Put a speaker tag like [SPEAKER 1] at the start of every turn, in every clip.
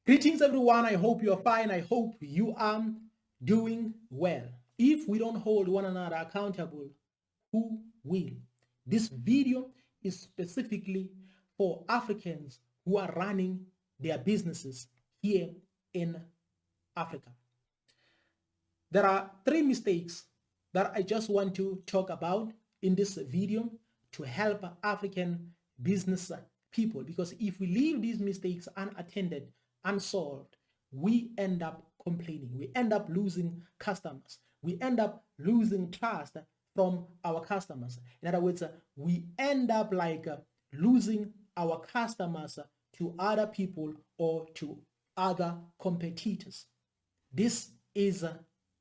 [SPEAKER 1] Greetings, everyone. I hope you are fine. I hope you are doing well. If we don't hold one another accountable, who will? This video is specifically for Africans who are running their businesses here in Africa. There are three mistakes that I just want to talk about in this video to help African business people, because if we leave these mistakes unattended, unsolved, we end up complaining. We end up losing customers. We end up losing trust from our customers. In other words, we end up losing our customers to other people or to other competitors. This is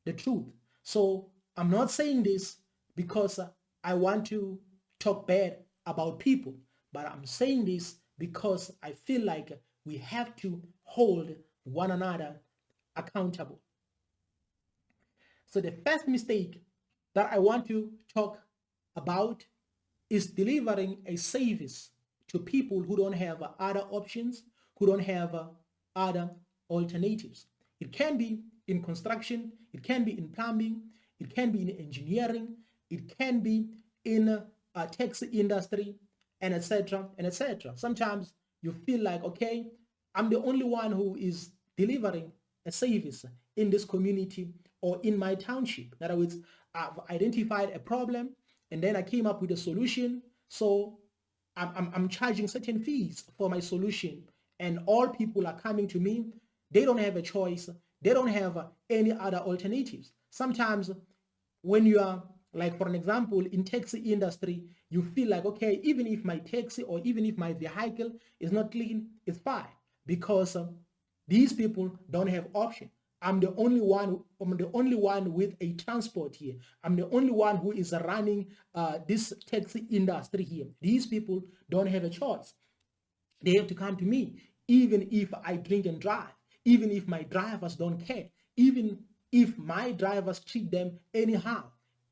[SPEAKER 1] the truth. So I'm not saying this because I want to talk bad about people, but I'm saying this because I feel like we have to hold one another accountable. So the first mistake that I want to talk about is delivering a service to people who don't have other options, who don't have other alternatives. It can be in construction, it can be in plumbing, it can be in engineering, it can be in taxi industry, and etc. and etc. Sometimes you feel like, okay, I'm the only one who is delivering a service in this community or in my township. In other words, I've identified a problem and then I came up with a solution. So I'm charging certain fees for my solution, and all people are coming to me. They don't have a choice. They don't have any other alternatives. Sometimes when you are, like for an example, in taxi industry, you feel like, okay, even if my taxi or even if my vehicle is not clean, it's fine, because these people don't have option. I'm the only one with a transport here. I'm the only one who is running this taxi industry here. These people don't have a choice. They have to come to me, even if I drink and drive, even if my drivers don't care, even if my drivers treat them anyhow.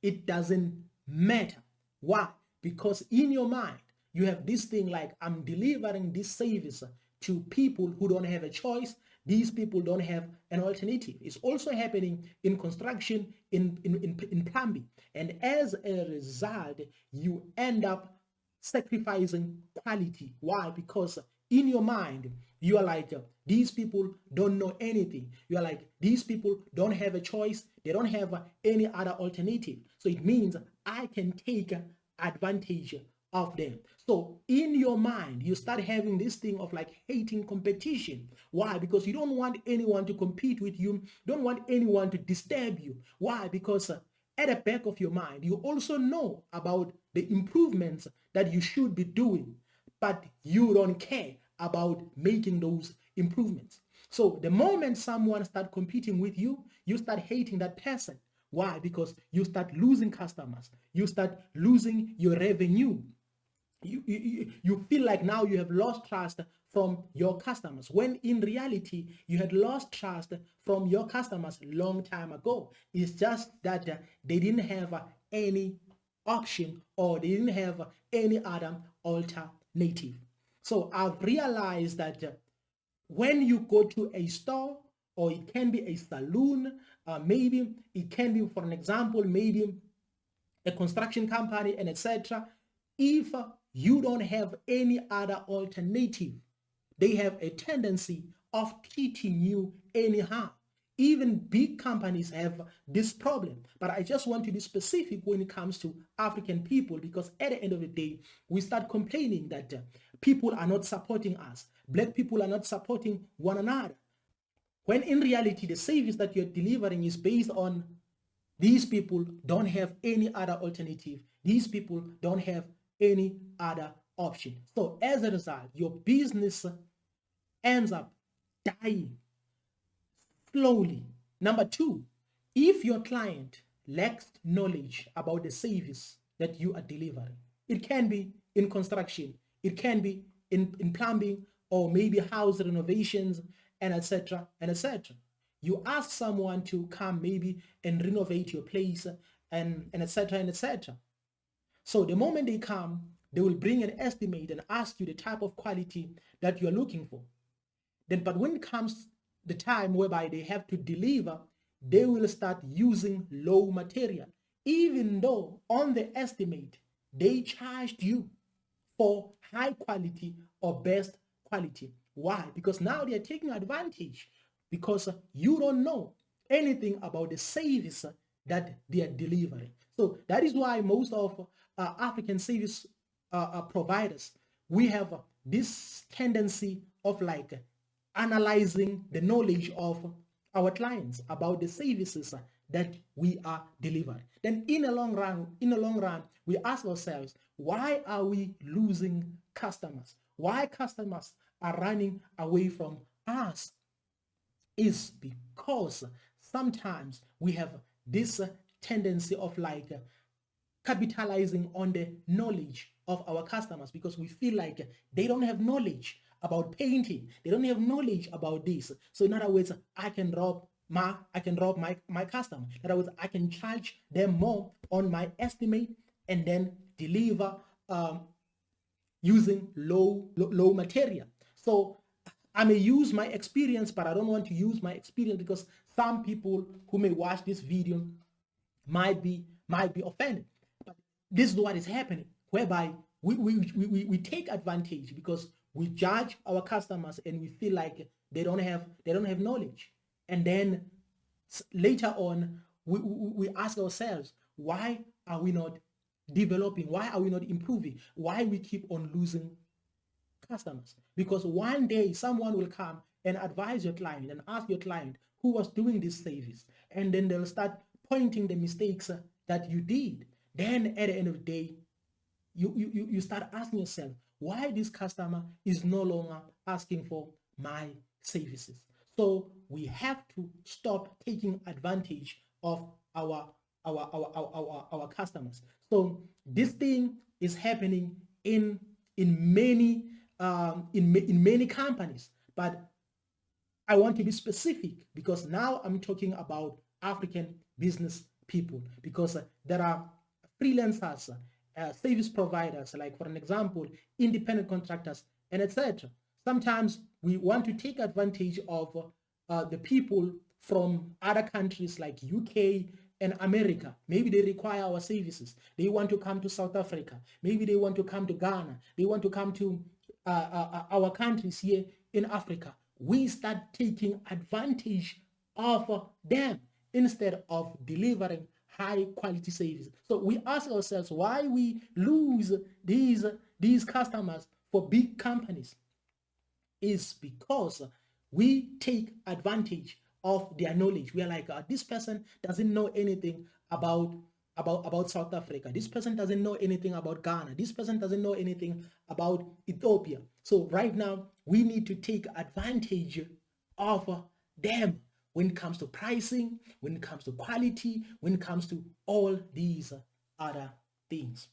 [SPEAKER 1] It doesn't matter. Why? Because in your mind, you have this thing like, I'm delivering this service to people who don't have a choice. These people don't have an alternative. It's also happening in construction, in plumbing. And as a result, you end up sacrificing quality. Why? Because in your mind, you are like, these people don't know anything. You are like, these people don't have a choice. They don't have any other alternative. So it means I can take advantage of them. So in your mind, you start having this thing of like hating competition. Why? Because you don't want anyone to compete with you. You don't want anyone to disturb you. Why? Because at the back of your mind, you also know about the improvements that you should be doing, but you don't care about making those improvements. So the moment someone starts competing with you, you start hating that person. Why? Because you start losing customers. You start losing your revenue. You feel like now you have lost trust from your customers, when in reality you had lost trust from your customers a long time ago. It's just that they didn't have any option, or they didn't have any other alternative. So I've realized that when you go to a store, or it can be a saloon, maybe it can be, for an example, maybe a construction company, and etc. If you don't have any other alternative, they have a tendency of treating you anyhow. Even big companies have this problem. But I just want to be specific when it comes to African people, because at the end of the day, we start complaining that people are not supporting us. Black people are not supporting one another. When in reality, the service that you're delivering is based on these people don't have any other alternative. These people don't have any other option. So as a result, your business ends up dying slowly. Number two, if your client lacks knowledge about the service that you are delivering, it can be in construction, it can be in plumbing, or maybe house renovations, and etc. and etc. You ask someone to come maybe and renovate your place, and etc. and etc. So the moment they come, they will bring an estimate and ask you the type of quality that you're looking for. Then, but when it comes the time whereby they have to deliver, they will start using low material, even though on the estimate they charged you for high quality or best quality. Why? Because now they are taking advantage, because you don't know anything about the service that they are delivering. So that is why most of African service providers, we have this tendency of like analyzing the knowledge of our clients about the services that we are delivering. Then in the long run, we ask ourselves, why are we losing customers? Why customers are running away from us? Is because sometimes we have this tendency of like capitalizing on the knowledge of our customers, because we feel like they don't have knowledge about painting, they don't have knowledge about this. So in other words, I can rob my customer. In other words, I can charge them more on my estimate and then deliver using low material. So I may use my experience, but I don't want to use my experience, because some people who may watch this video might be offended. But this is what is happening, whereby we take advantage because we judge our customers and we feel like they don't have knowledge. And then later on, we ask ourselves, why are we not developing? Why are we not improving? Why we keep on losing customers? Because one day someone will come and advise your client and ask your client who was doing this service, and then they'll start pointing the mistakes that you did. Then at the end of the day, you start asking yourself, why this customer is no longer asking for my services. So we have to stop taking advantage of our customers. So this thing is happening in many companies, but I want to be specific, because now I'm talking about African business people, because there are freelancers, service providers, like for an example, independent contractors, and etc. Sometimes we want to take advantage of the people from other countries like UK and America. Maybe they require our services. They want to come to South Africa. Maybe they want to come to Ghana. They want to come to our countries here in Africa. We start taking advantage of them instead of delivering high quality services. So we ask ourselves why we lose these customers for big companies. Is because we take advantage of their knowledge. We are like, this person doesn't know anything about South Africa. This person doesn't know anything about Ghana. This person doesn't know anything about Ethiopia. So right now, we need to take advantage of them when it comes to pricing, when it comes to quality, when it comes to all these other things.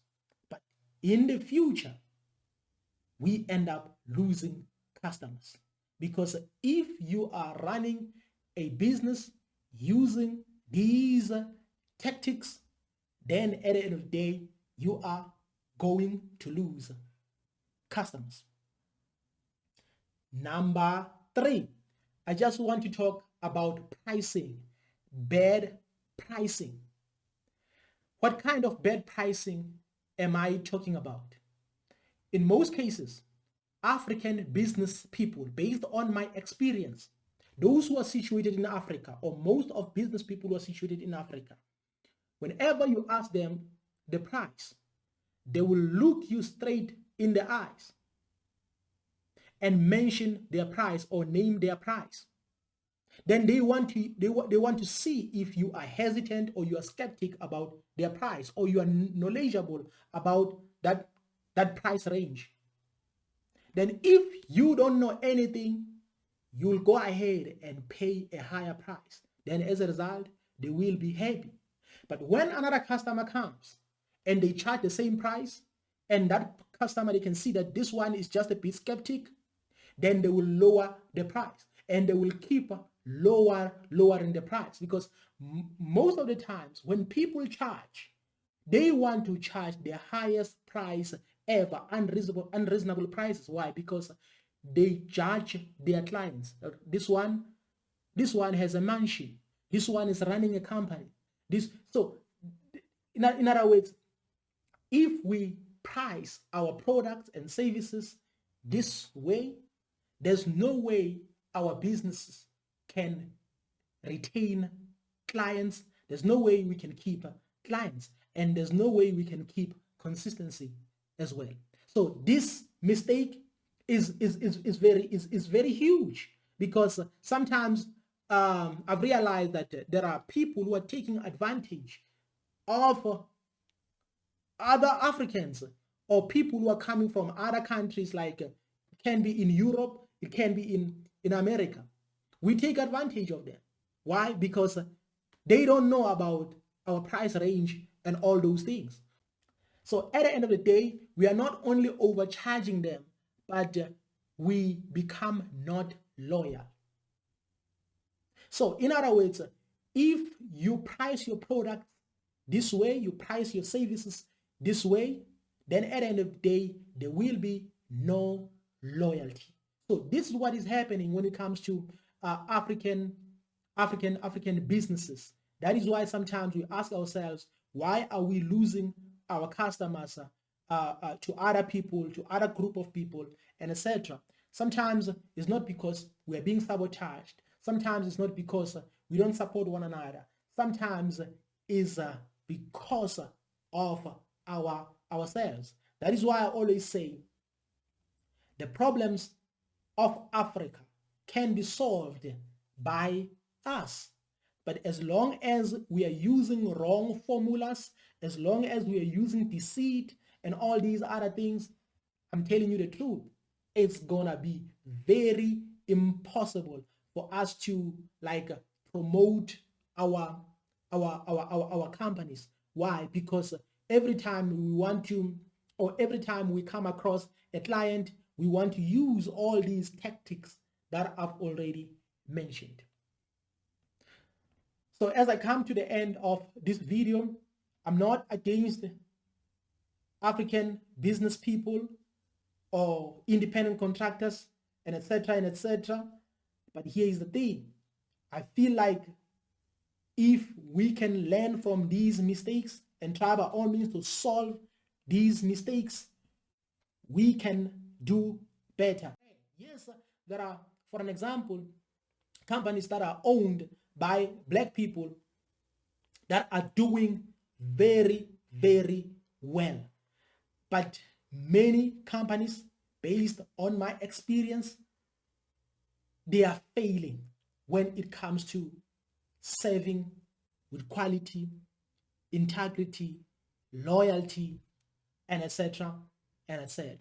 [SPEAKER 1] But in the future, we end up losing customers, because if you are running a business using these tactics, then at the end of the day, you are going to lose customers. Number 3, I just want to talk about pricing, bad pricing. What kind of bad pricing am I talking about? In most cases, African business people, based on my experience, those who are situated in Africa, or most of business people who are situated in Africa, whenever you ask them the price, they will look you straight in the eyes and mention their price or name their price. Then they want to see if you are hesitant or you are skeptic about their price, or you are knowledgeable about that price range. Then if you don't know anything, you'll go ahead and pay a higher price. Then as a result, they will be happy. But when another customer comes and they charge the same price, and that customer, they can see that this one is just a bit skeptic, then they will lower the price, and they will keep lowering the price, because most of the times when people charge, they want to charge the highest price ever, unreasonable prices. Why? Because they judge their clients. This one has a mansion. This one is running a company. In other words, if we price our products and services this way, there's no way our businesses can retain clients. There's no way we can keep clients, and there's no way we can keep consistency as well. So this mistake is very huge, because sometimes I've realized that there are people who are taking advantage of other Africans or people who are coming from other countries, like it can be in Europe, it can be in America. We take advantage of them. Why? Because they don't know about our price range and all those things. So at the end of the day, we are not only overcharging them, but we become not loyal. So in other words, if you price your product this way, you price your services this way, then at the end of the day, there will be no loyalty. So this is what is happening when it comes to African businesses. That is why sometimes we ask ourselves, why are we losing our customers to other people, to other group of people, and etc. Sometimes it's not because we're being sabotaged. Sometimes it's not because we don't support one another. Sometimes it's because of ourselves. That is why I always say the problems of Africa can be solved by us. But as long as we are using wrong formulas, as long as we are using deceit and all these other things, I'm telling you the truth, it's gonna be very impossible for us to promote our companies. Why? Because every time we want to, or every time we come across a client, we want to use all these tactics that I've already mentioned. So as I come to the end of this video, I'm not against African business people or independent contractors and etc. and etc. But here is the thing. I feel like if we can learn from these mistakes and try by all means to solve these mistakes, we can do better. Yes, there are, for an example, companies that are owned by Black people that are doing very, very well. But many companies, based on my experience, they are failing when it comes to serving with quality, integrity, loyalty, and etc. and etc.